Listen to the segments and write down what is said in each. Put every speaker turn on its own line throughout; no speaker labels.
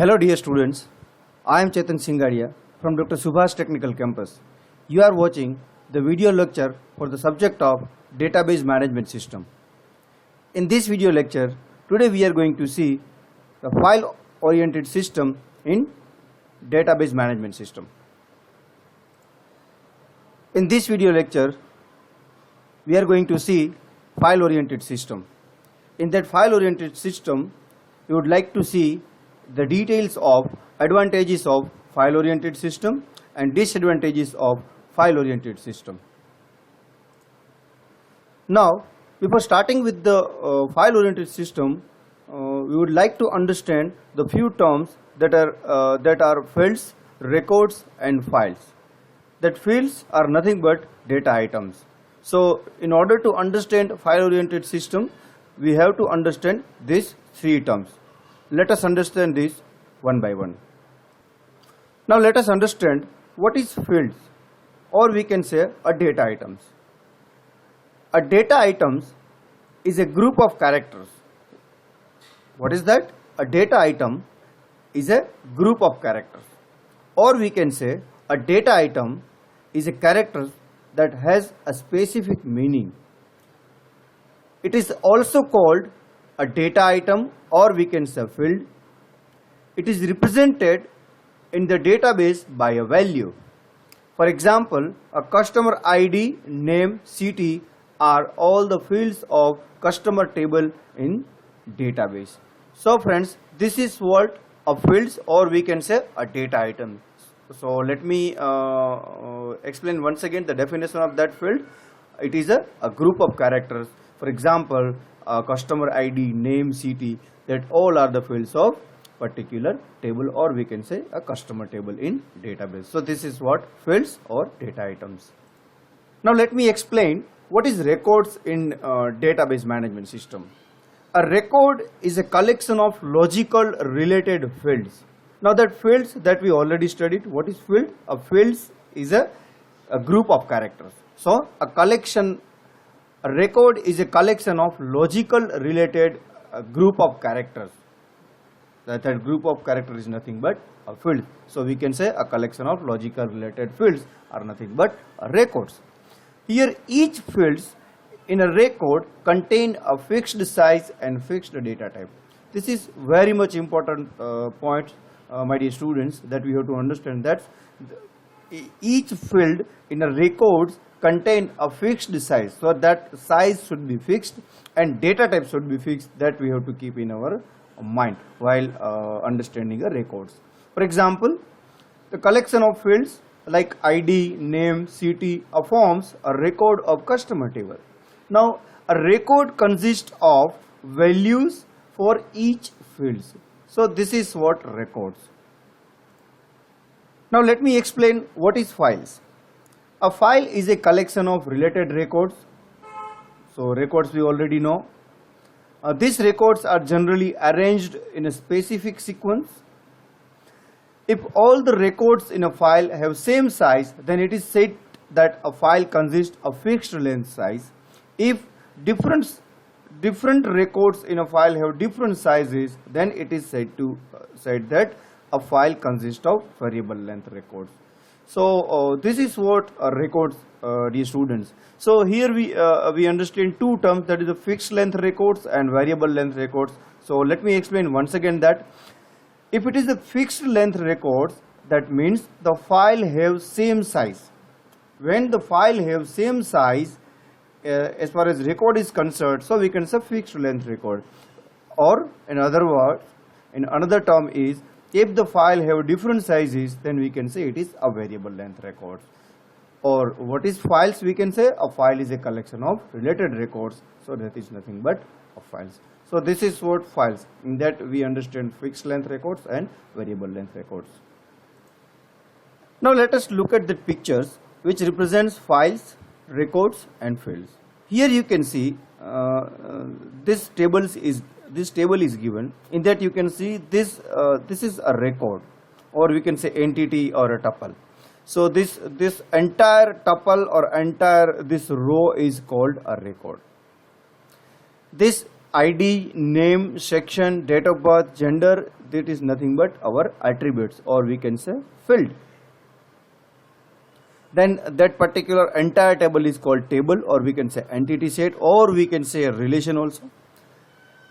Hello dear students, I am Chetan Singadia from Dr. Subhash Technical Campus. You are watching the video lecture for the subject of Database Management System. In this video lecture, today we are going to see the file-oriented system in Database Management System. In this video lecture, we are going to see file-oriented system. In that file-oriented system, we would like to see the details of advantages of file-oriented system and disadvantages of file-oriented system. Now, before starting with the file-oriented system, we would like to understand the few terms that are fields, records, and files. That fields are nothing but data items. So, in order to understand file-oriented system, we have to understand these three terms. Let us understand this one by one. Now let us understand what is fields, or we can say a data items. A data items is a group of characters. What is that? A data item is a group of characters, or we can say a data item is a character that has a specific meaning. It is also called a data item, or we can say field. It is represented in the database by a value. For example, a customer ID, name, city are all the fields of customer table in database. So friends, this is what a fields, or we can say a data item. So let me explain once again the definition of that field. It is a group of characters. For example, customer ID, name, city, that all are the fields of particular table, or we can say a customer table in database. So this is what fields or data items. Now let me explain what is records in database management system. A record is a collection of logical related fields. Now that fields that we already studied, what is field? A fields is a group of characters. So a record is a collection of logical related group of characters. That group of characters is nothing but a field. So we can say a collection of logical related fields are nothing but records. Here each fields in a record contain a fixed size and fixed data type. This is very much important point, my dear students, that we have to understand that each field in a records contain a fixed size, so that size should be fixed and data type should be fixed. That we have to keep in our mind while understanding a records. For example, the collection of fields like ID, name, city forms a record of customer table. Now a record consists of values for each fields. So this is what records. Now let me explain what is files. A file is a collection of related records. So records we already know. These records are generally arranged in a specific sequence. If all the records in a file have same size, then it is said that a file consists of fixed length size. If different records in a file have different sizes, then it is said that a file consists of variable length records. So this is what records, dear students. So here we understand two terms, that is the fixed length records and variable length records. So let me explain once again that if it is a fixed length records, that means the file have same size. When the file have same size as far as record is concerned, so we can say fixed length record. Or in other words, in another term is, if the file have different sizes, then we can say it is a variable length record. Or what is files? We can say a file is a collection of related records. So that is nothing but files. So this is what files. In that we understand fixed length records and variable length records. Now let us look at the pictures which represents files, records and fields. Here you can see this table is given. In that you can see this is a record, or we can say entity or a tuple. So this entire tuple or entire this row is called a record. This ID, name, section, date of birth, gender, that is nothing but our attributes, or we can say field. Then that particular entire table is called table, or we can say entity set, or we can say a relation also.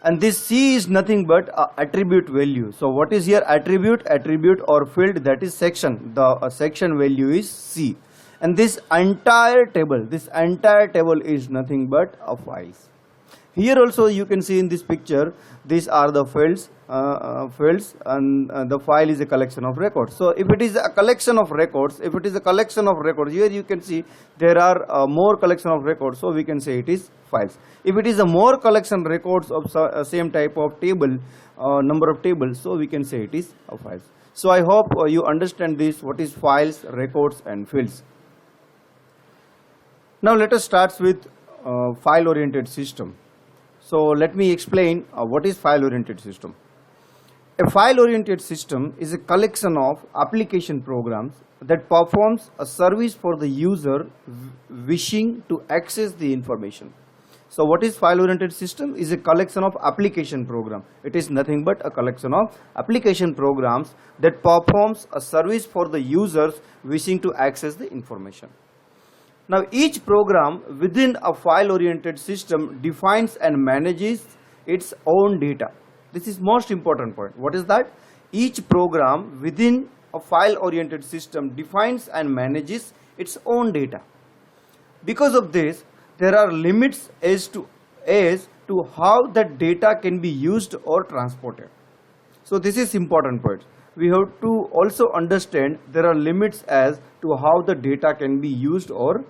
And this C is nothing but a attribute value. So what is here attribute? Attribute or field, that is section. The section value is C. And this entire table is nothing but a files. Here also you can see in this picture, these are the fields, and the file is a collection of records. So if it is a collection of records, here you can see there are more collection of records, so we can say it is files. If it is a more collection records of same type of table, number of tables, so we can say it is a files. So I hope you understand this, what is files, records and fields. Now let us start with file oriented system. So let me explain what is file oriented system. A file oriented system is a collection of application programs that performs a service for the user wishing to access the information. So what is file oriented system? Is a collection of application program. It is nothing but a collection of application programs that performs a service for the users wishing to access the information. Now each program within a file oriented system defines and manages its own data. This is most important point. What is that? Each program within a file oriented system defines and manages its own data. Because of this, there are limits as to how that data can be used or transported. So this is important point. We have to also understand there are limits as to how the data can be used or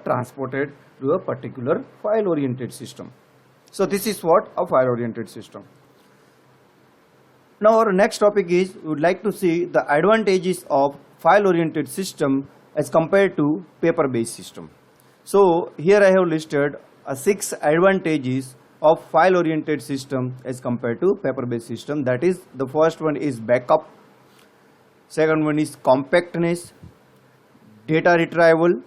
transported to a particular file oriented system. So this is what a file oriented system. Now our next topic is, we would like to see the advantages of file oriented system as compared to paper based system. So here I have listed 6 advantages of file oriented system as compared to paper based system. That is, the first one is backup, second one is compactness, data retrieval,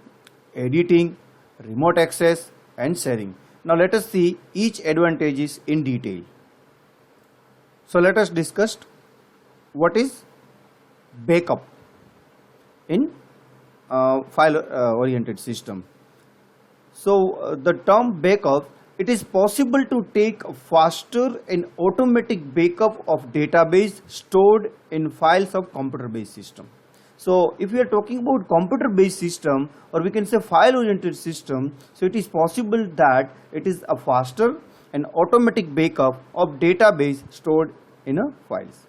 editing, remote access and sharing. Now let us see each advantages in detail. So let us discuss what is backup in file oriented system. So the term backup, it is possible to take faster and automatic backup of database stored in files of computer based system. So if we are talking about computer based system, or we can say file oriented system, so it is possible that it is a faster and automatic backup of database stored in a files.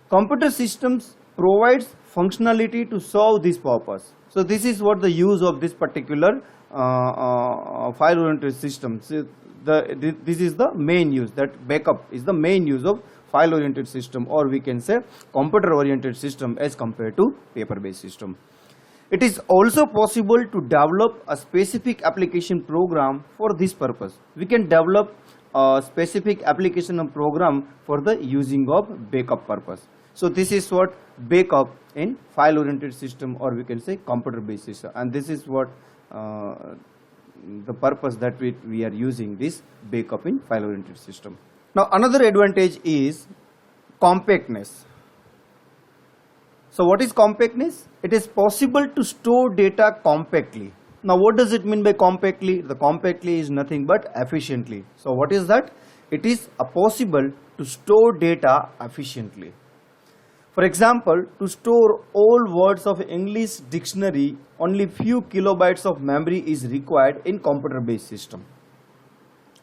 Computer systems provides functionality to solve this purpose. So this is what the use of this particular file oriented system. So this is the main use, that backup is the main use of file oriented system, or we can say computer oriented system as compared to paper based system. It is also possible to develop a specific application program for this purpose. We can develop a specific application and program for the using of backup purpose. So this is what backup in file oriented system, or we can say computer based system, and this is what the purpose that we are using this backup in file oriented system. Now another advantage is compactness. So what is compactness? It is possible to store data compactly. Now what does it mean by compactly? The compactly is nothing but efficiently. So what is that? It is possible to store data efficiently. For example, to store all words of English dictionary, only few kilobytes of memory is required in computer based system.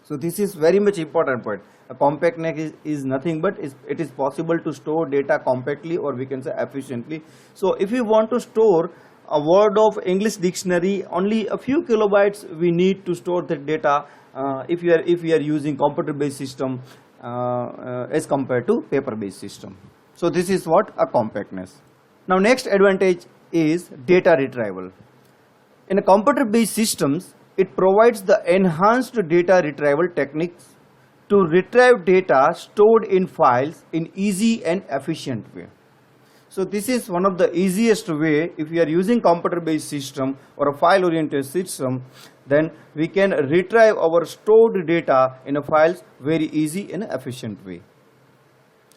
So this is very much important point. A compactness is nothing but it is possible to store data compactly, or we can say efficiently. So if you want to store a word of English dictionary, only a few kilobytes we need to store the data if we are using computer based system as compared to paper based system. So this is what a compactness. Now next advantage is data retrieval. In a computer based systems, it provides the enhanced data retrieval techniques to retrieve data stored in files in easy and efficient way. So this is one of the easiest way. If you are using computer based system or a file oriented system, then we can retrieve our stored data in a files very easy and efficient way.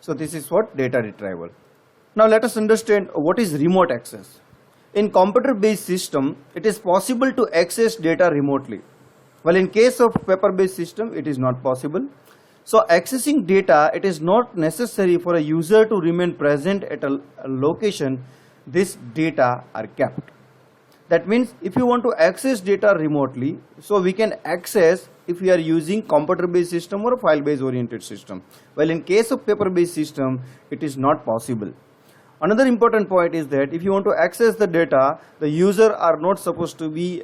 So this is what data retrieval. Now let us understand what is remote access. In computer-based system, it is possible to access data remotely. Well, in case of paper-based system, it is not possible. So accessing data, it is not necessary for a user to remain present at a location. This data are kept. That means if you want to access data remotely, so we can access if we are using computer-based system or a file-based oriented system. Well, in case of paper-based system, it is not possible. Another important point is that if you want to access the data, the user are not supposed to be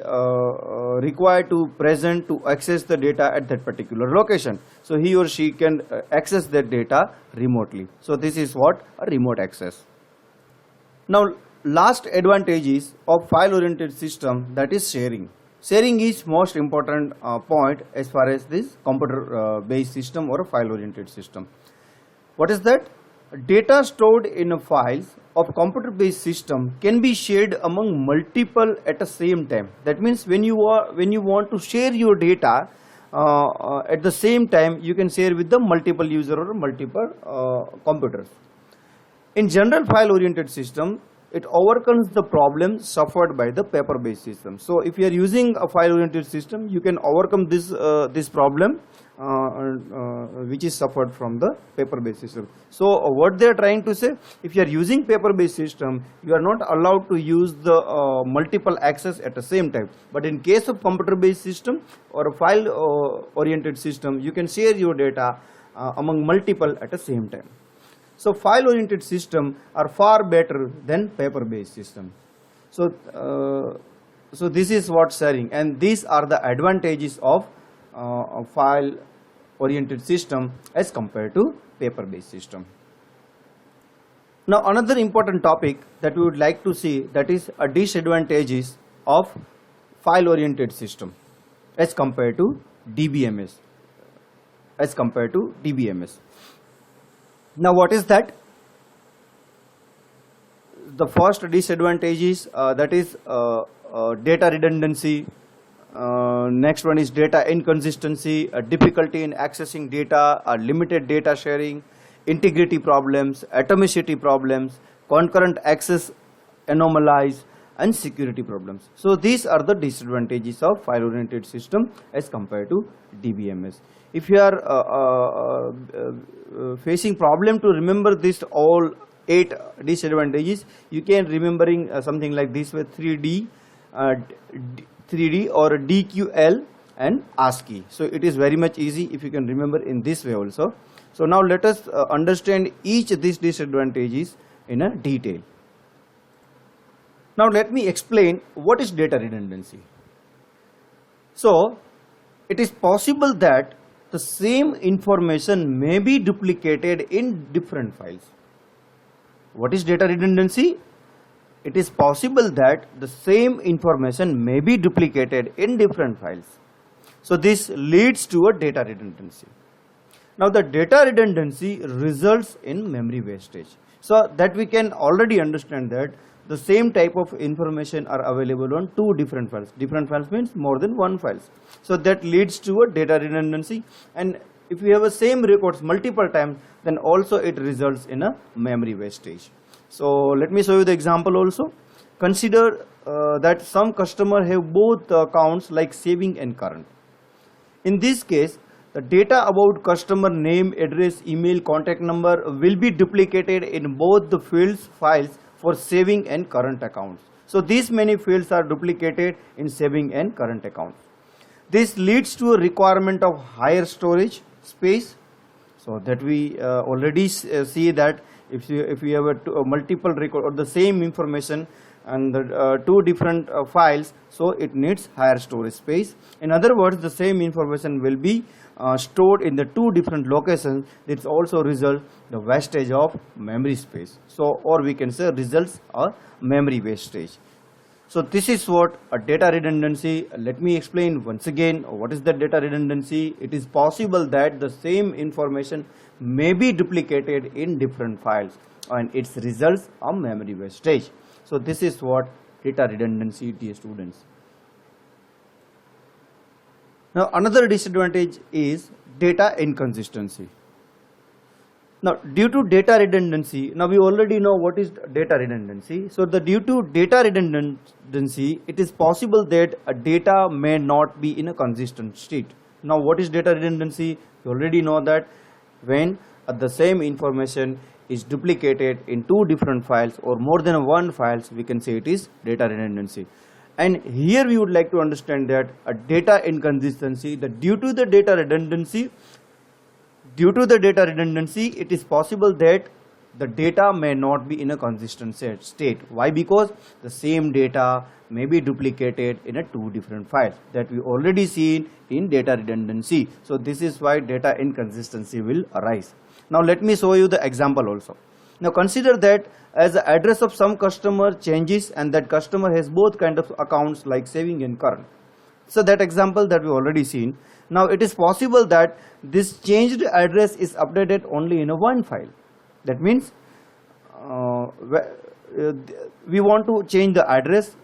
required to present to access the data at that particular location. So he or she can access that data remotely. So this is what a remote access. Now last advantage is of file oriented system, that is sharing. Sharing is most important point as far as this computer based system or a file oriented system. What is that? Data stored in a files of computer based system can be shared among multiple at the same time. That means when you want to share your data at the same time, you can share with the multiple user or multiple computers. In general file oriented system, it overcomes the problem suffered by the paper based system. So if you are using a file oriented system, you can overcome this problem which is suffered from the paper based system. So what they are trying to say, if you are using paper based system, you are not allowed to use the multiple access at the same time. But in case of computer based system or a file oriented system, you can share your data among multiple at the same time. So file oriented system are far better than paper based system. So this is what sharing, and these are the advantages of a file oriented system as compared to paper based system. Now another important topic that we would like to see, that is a disadvantages of file oriented system as compared to DBMS. Now what is that? The first disadvantage is that is data redundancy. Next one is data inconsistency, difficulty in accessing data, limited data sharing, integrity problems, atomicity problems, concurrent access anomalies, and security problems. So these are the disadvantages of file oriented system as compared to DBMS. If you are facing problem to remember this all 8 disadvantages, you can remembering something like this with 3D or DQL and ASCII. So it is very much easy if you can remember in this way also. So now let us understand each of these disadvantages in a detail. Now let me explain what is data redundancy. So it is possible that the same information may be duplicated in different files. What is data redundancy? It is possible that the same information may be duplicated in different files. So this leads to a data redundancy. Now the data redundancy results in memory wastage. So that we can already understand that the same type of information are available on 2 different files. Different files means more than 1 files. So that leads to a data redundancy, and if you have a same records multiple times, then also it results in a memory wastage. So let me show you the example also. Consider that some customer have both accounts like saving and current. In this case, the data about customer name, address, email, contact number will be duplicated in both the fields files for saving and current accounts. So these many fields are duplicated in saving and current accounts. This leads to a requirement of higher storage space. So that we already see that if you have a multiple record or the same information and the 2 different files, so it needs higher storage space. In other words, the same information will be stored in the 2 different locations. This also results the wastage of memory space. So or we can say results are memory wastage. So this is what a data redundancy. Let me explain once again what is the data redundancy. It is possible that the same information may be duplicated in different files and its results are memory wastage. So this is what data redundancy, dear students. Now another disadvantage is data inconsistency. Now due to data redundancy, now we already know what is data redundancy. So due to data redundancy, it is possible that a data may not be in a consistent state. Now what is data redundancy? You already know that when the same information is duplicated in two different files or more than one files, we can say it is data redundancy. And here we would like to understand that a data inconsistency, that due to the data redundancy, it is possible that the data may not be in a consistent state. Why? Because the same data may be duplicated in a two different files that we already seen in data redundancy. So this is why data inconsistency will arise. Now let me show you the example also. Now consider that as the address of some customer changes and that customer has both kind of accounts like saving and current. So that example that we already seen. Now it is possible that this changed address is updated only in a one file. That means we want to change the address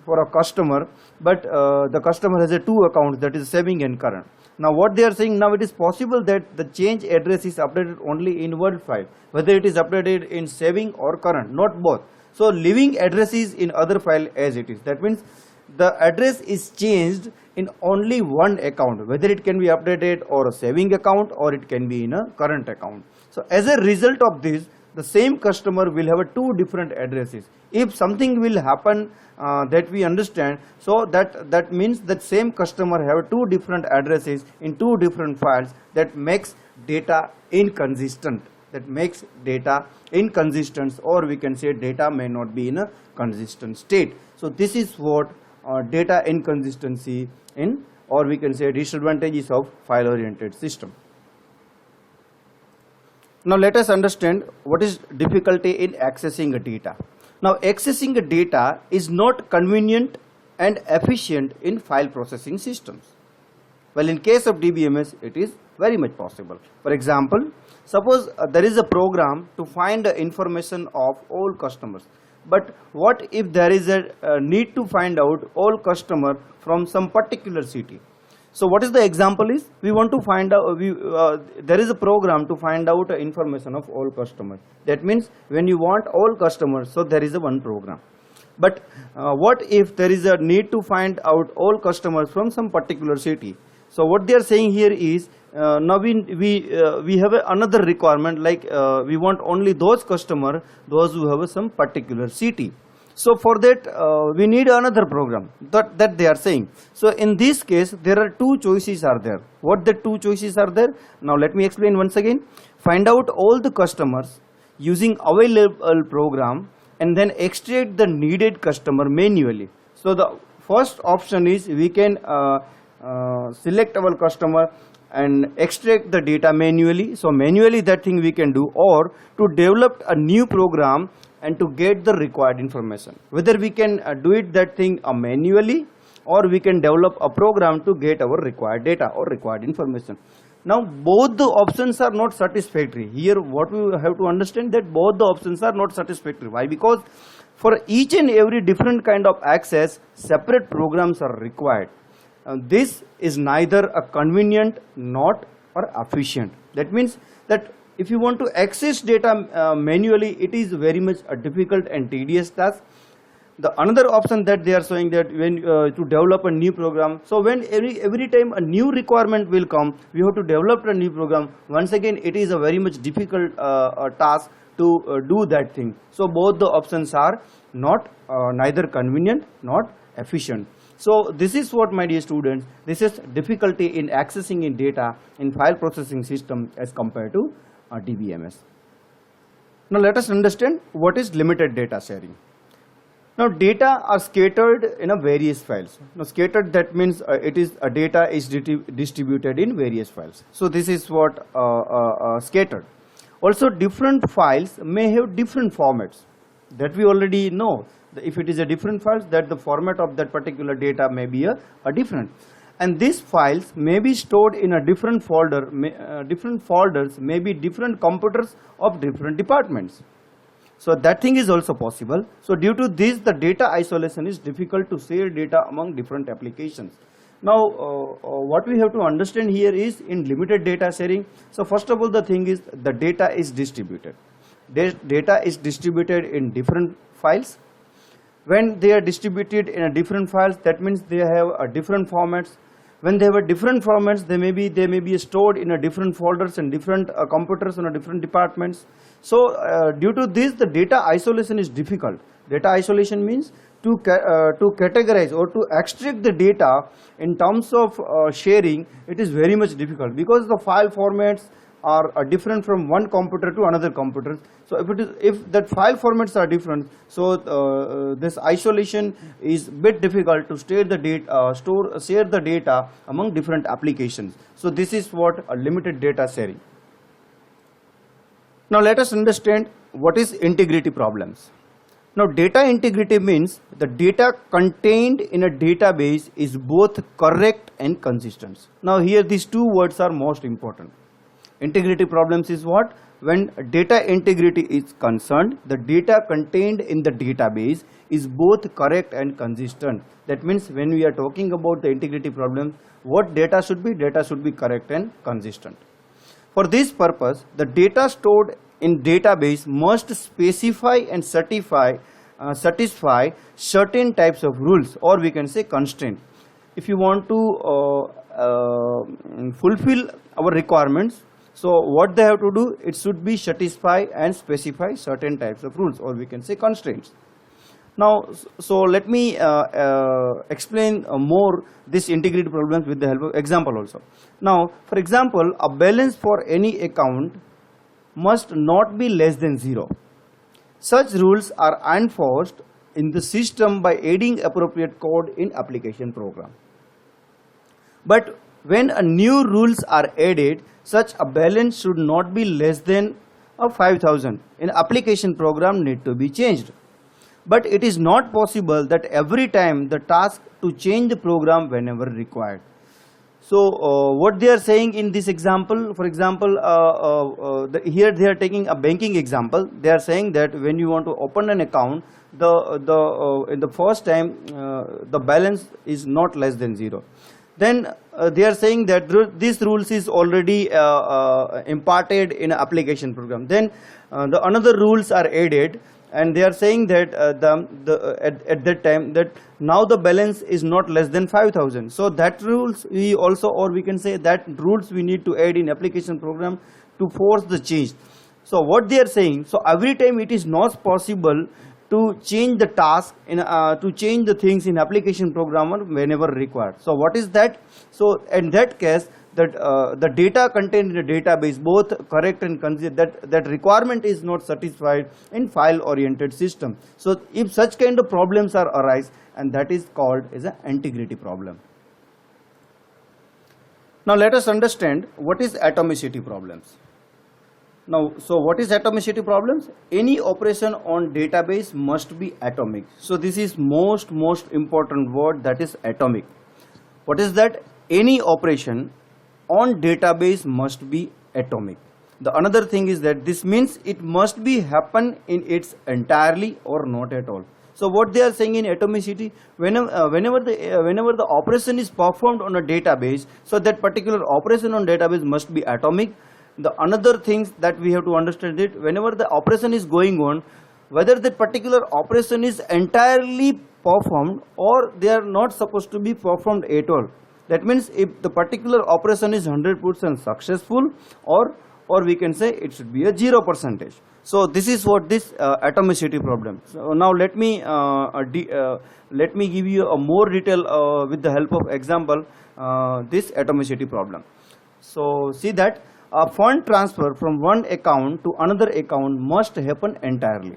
for a customer, but the customer has a two accounts, that is saving and current. Now what they are saying, now it is possible that the change address is updated only in one file, whether it is updated in saving or current, not both. So leaving addresses in other file as it is. That means the address is changed in only one account, whether it can be updated or a saving account or it can be in a current account. So as a result of this, the same customer will have a two different addresses. If something will happen that we understand, so that means that same customer have two different addresses in two different files, that makes data inconsistent. Or we can say data may not be in a consistent state. So this is what data inconsistency in, or we can say disadvantages of file oriented system. Now let us understand what is difficulty in accessing a data. Now accessing a data is not convenient and efficient in file processing systems. Well, in case of DBMS, it is very much possible. For example, suppose there is a program to find the information of all customers. But what if there is a need to find out all customer from some particular city? So what is the example is, we want to find out, there is a program to find out information of all customers. That means when you want all customers, so there is a one program. But what if there is a need to find out all customers from some particular city? So what they are saying here is, now we have another requirement, like we want only those customers, those who have some particular city. So for that we need another program, that they are saying. So in this case there are two choices are there. What the two choices are there? Now let me explain once again. Find out all the customers using available program and then extract the needed customer manually. So the first option is we can select our customer and extract the data manually. So manually that thing we can do, or to develop a new program and to get the required information. Whether we can do it that thing manually, or we can develop a program to get our required data or required information. Now both the options are not satisfactory. Here what we have to understand, that both the options are not satisfactory. Why? Because for each and every different kind of access, separate programs are required. This is neither a convenient nor efficient. That means that if you want to access data manually, it is very much a difficult and tedious task. The another option that they are showing, that when to develop a new program, so when every time a new requirement will come, we have to develop a new program. Once again, it is a very much difficult task to do that thing. So both the options are not neither convenient nor efficient. So this is what, my dear students, this is difficulty in accessing in data in file processing system as compared to DBMS. Now let us understand what is limited data sharing. Now data are scattered in a various files. Now scattered, that means it is data is distributed in various files. So this is what scattered. Also different files may have different formats, that we already know. If it is a different files, that the format of that particular data may be a different, and these files may be stored in a different folder, different folders, maybe different computers of different departments. So that thing is also possible. So due to this, the data isolation is difficult to share data among different applications. Now, what we have to understand here is in limited data sharing. So first of all, the thing is the data is distributed. Data is distributed in different files. When they are distributed in a different files, that means they have a different formats. When they have a different formats, they may be stored in a different folders and different computers on a different departments. So due to this, the data isolation is difficult. Data isolation means to categorize or to extract the data in terms of sharing, it is very much difficult because the file formats are different from one computer to another computer. So if that file formats are different, so this isolation is bit difficult to share the data among different applications. So this is what a limited data sharing. Now let us understand what is integrity problems. Now data integrity means the data contained in a database is both correct and consistent. Now here these two words are most important. Integrity problems is what? When data integrity is concerned, the data contained in the database is both correct and consistent. That means when we are talking about the integrity problem, what data should be? Data should be correct and consistent. For this purpose, the data stored in database must specify and satisfy certain types of rules, or we can say constraint. If you want to fulfill our requirements, so what they have to do, it should be satisfy and specify certain types of rules, or we can say constraints. Now, so let me explain more this integrity problems with the help of example also. Now, for example, a balance for any account must not be less than 0. Such rules are enforced in the system by adding appropriate code in application program. But when a new rules are added, such a balance should not be less than 5,000. In application program need to be changed. But it is not possible that every time the task to change the program whenever required. So what they are saying in this example, for example, here they are taking a banking example. They are saying that when you want to open an account, in the first time the balance is not less than 0. Then they are saying that this rules is already imparted in an application program. Then the another rules are added, and they are saying that at that time that now the balance is not less than 5,000. So that rules we also, or we can say that rules we need to add in application program to force the change. So what they are saying, so every time it is not possible to change the task to change the things in application programmer whenever required. So what is that? So in that case, that the data contained in the database both correct and consistent, that requirement is not satisfied in file oriented system. So if such kind of problems are arise, and that is called as an integrity problem. Now let us understand what is atomicity problems. Now, so what is atomicity problems? Any operation on database must be atomic. So this is most important word, that is atomic. What is that? Any operation on database must be atomic. The another thing is that this means it must be happen in its entirely or not at all. So what they are saying in atomicity, whenever the operation is performed on a database, so that particular operation on database must be atomic. The another things that we have to understand it, whenever the operation is going on, whether that particular operation is entirely performed or they are not supposed to be performed at all. That means if the particular operation is 100% successful, or we can say it should be a 0%. So this is what this atomicity problem. So now let me give you a more detail with the help of example this atomicity problem. So see that a fund transfer from one account to another account must happen entirely.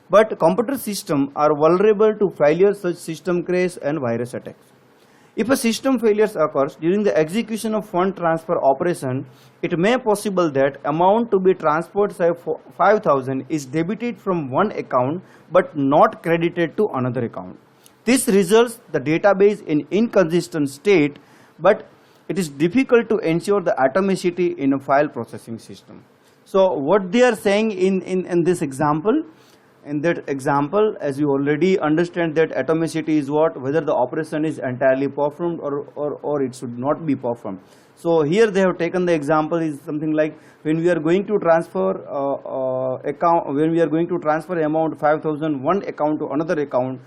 But computer systems are vulnerable to failures such system crash and virus attacks. If a system failures occurs during the execution of fund transfer operation, it may possible that amount to be transferred, say 5,000, is debited from one account but not credited to another account. This results the database in inconsistent state, but it is difficult to ensure the atomicity in a file processing system. So what they are saying in this example, In that example, as you already understand that atomicity is what, whether the operation is entirely performed or it should not be performed. So here they have taken the example is something like when we are going to transfer when we are going to transfer amount 5,000 one account to another account,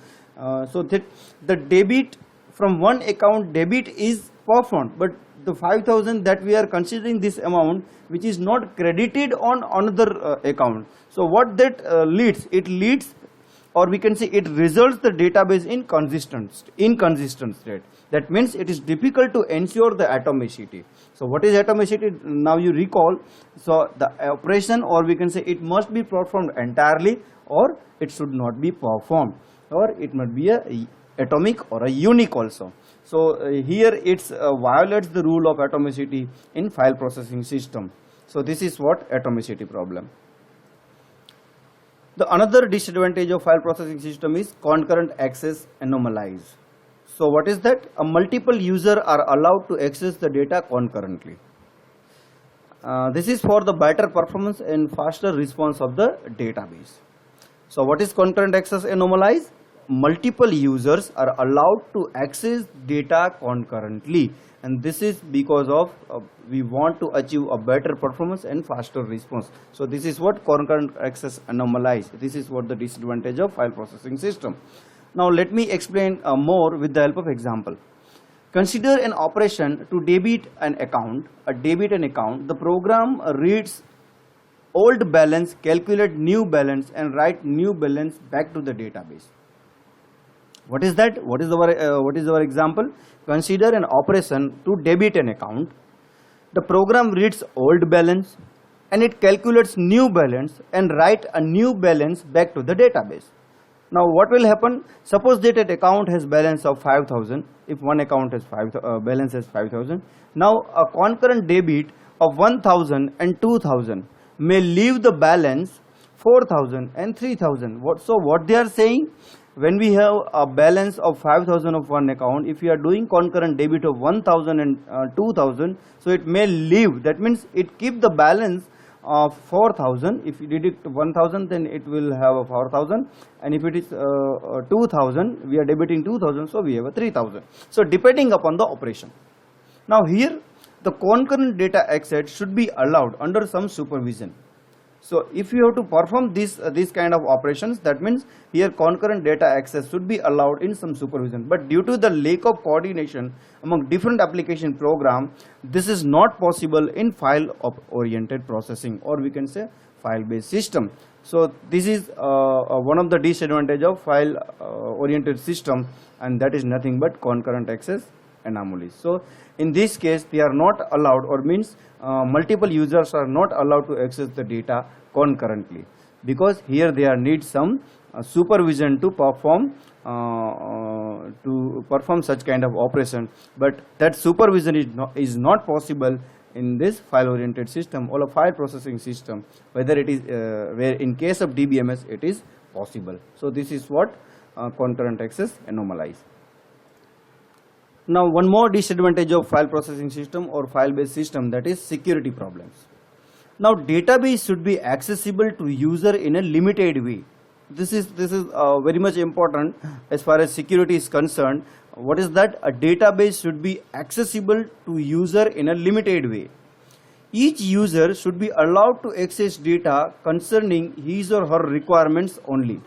so that the debit from one account debit is performed, but the 5,000 that we are considering this amount which is not credited on another account. So what that leads, it leads, or we can say it results the database in inconsistent state. That means it is difficult to ensure the atomicity. So what is atomicity? Now you recall, so the operation, or we can say it must be performed entirely, or it should not be performed, or it must be a atomic or a unique also. So here it violates the rule of atomicity in file processing system. So this is what atomicity problem. The another disadvantage of file processing system is concurrent access anomalies. So what is that? A multiple user are allowed to access the data concurrently. This is for the better performance and faster response of the database. So what is concurrent access anomalies? Multiple users are allowed to access data concurrently, and this is because of we want to achieve a better performance and faster response. So this is what concurrent access anomalies. This is what the disadvantage of file processing system. Now let me explain more with the help of example. Consider an operation to debit an account. The program reads old balance, calculate new balance, and write new balance back to the database. What is that? What is our example? Consider an operation to debit an account. The program reads old balance and it calculates new balance and write a new balance back to the database. Now what will happen? Suppose that an account has balance of 5,000. If one account has balance has 5,000. Now a concurrent debit of 1,000 and 2,000 may leave the balance 4,000 and 3,000. So what they are saying? When we have a balance of 5,000 of one account, if we are doing concurrent debit of 1,000 and 2,000, so it may leave. That means it keep the balance of 4,000. If you deduct 1,000, then it will have a 4,000, and if it is 2,000, we are debiting 2,000, so we have a 3,000. So depending upon the operation. Now here the concurrent data access should be allowed under some supervision. So if you have to perform this kind of operations, that means here concurrent data access should be allowed in some supervision. But due to the lack of coordination among different application program, this is not possible in file oriented processing, or we can say file based system. So this is one of the disadvantage of file oriented system, and that is nothing but concurrent access anomalies. So in this case they are not allowed, or means multiple users are not allowed to access the data concurrently, because here they are need some supervision to perform such kind of operation, but that supervision is not possible in this file oriented system or a file processing system, whether it is where in case of DBMS it is possible. So this is what concurrent access anomalies. Now one more disadvantage of file processing system or file based system, that is security problems. Now database should be accessible to user in a limited way. This is very much important as far as security is concerned. What is that? A database should be accessible to user in a limited way. Each user should be allowed to access data concerning his or her requirements only.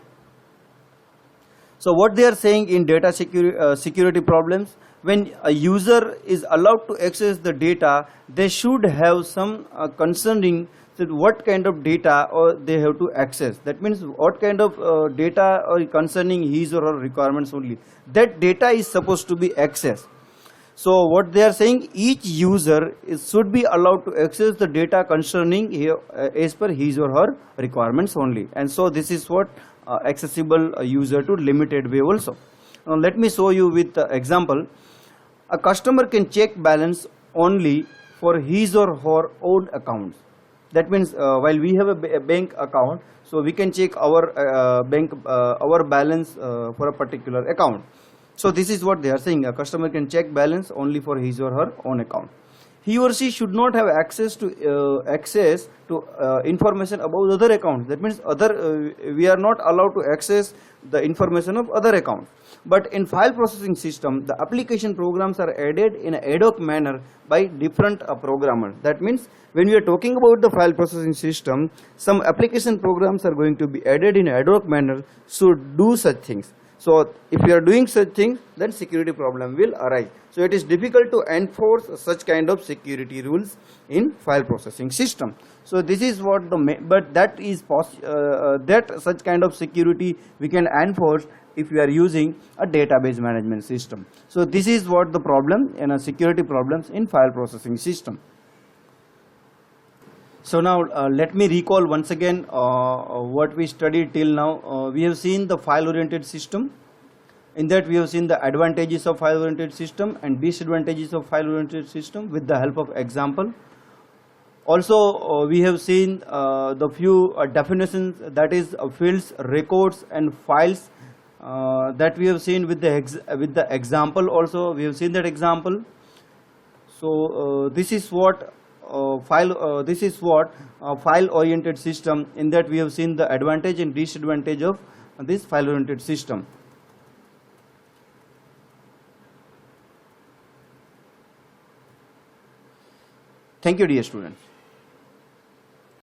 So what they are saying in data security problems, when a user is allowed to access the data, they should have some concerning that what kind of data or they have to access. That means what kind of data or concerning his or her requirements only. That data is supposed to be accessed. So what they are saying, each user should be allowed to access the data concerning as per his or her requirements only. And so this is what accessible user to limited way also. Now let me show you with the example. A customer can check balance only for his or her own accounts. That means while we have a bank account, so we can check our our balance for a particular account. So this is what they are saying. A customer can check balance only for his or her own account. he or she should not have access to information about other accounts. That means we are not allowed to access the information of other accounts. But in file processing system, the application programs are added in an ad hoc manner by different programmers. That means when we are talking about the file processing system, some application programs are going to be added in an ad hoc manner to do such things. So if you are doing such things, then security problem will arise. So it is difficult to enforce such kind of security rules in file processing system. So this is what but that is that such kind of security we can enforce if we are using a database management system. So this is what the problem in a security problems in file processing system. So now let me recall once again what we studied till now. We have seen the file oriented system. In that we have seen the advantages of file oriented system and disadvantages of file oriented system with the help of example. Also we have seen the few definitions, that is fields, records and files, that we have seen with the example. Also we have seen that example. So this is what file oriented system. In that we have seen the advantage and disadvantage of this file oriented system. Thank you, dear students.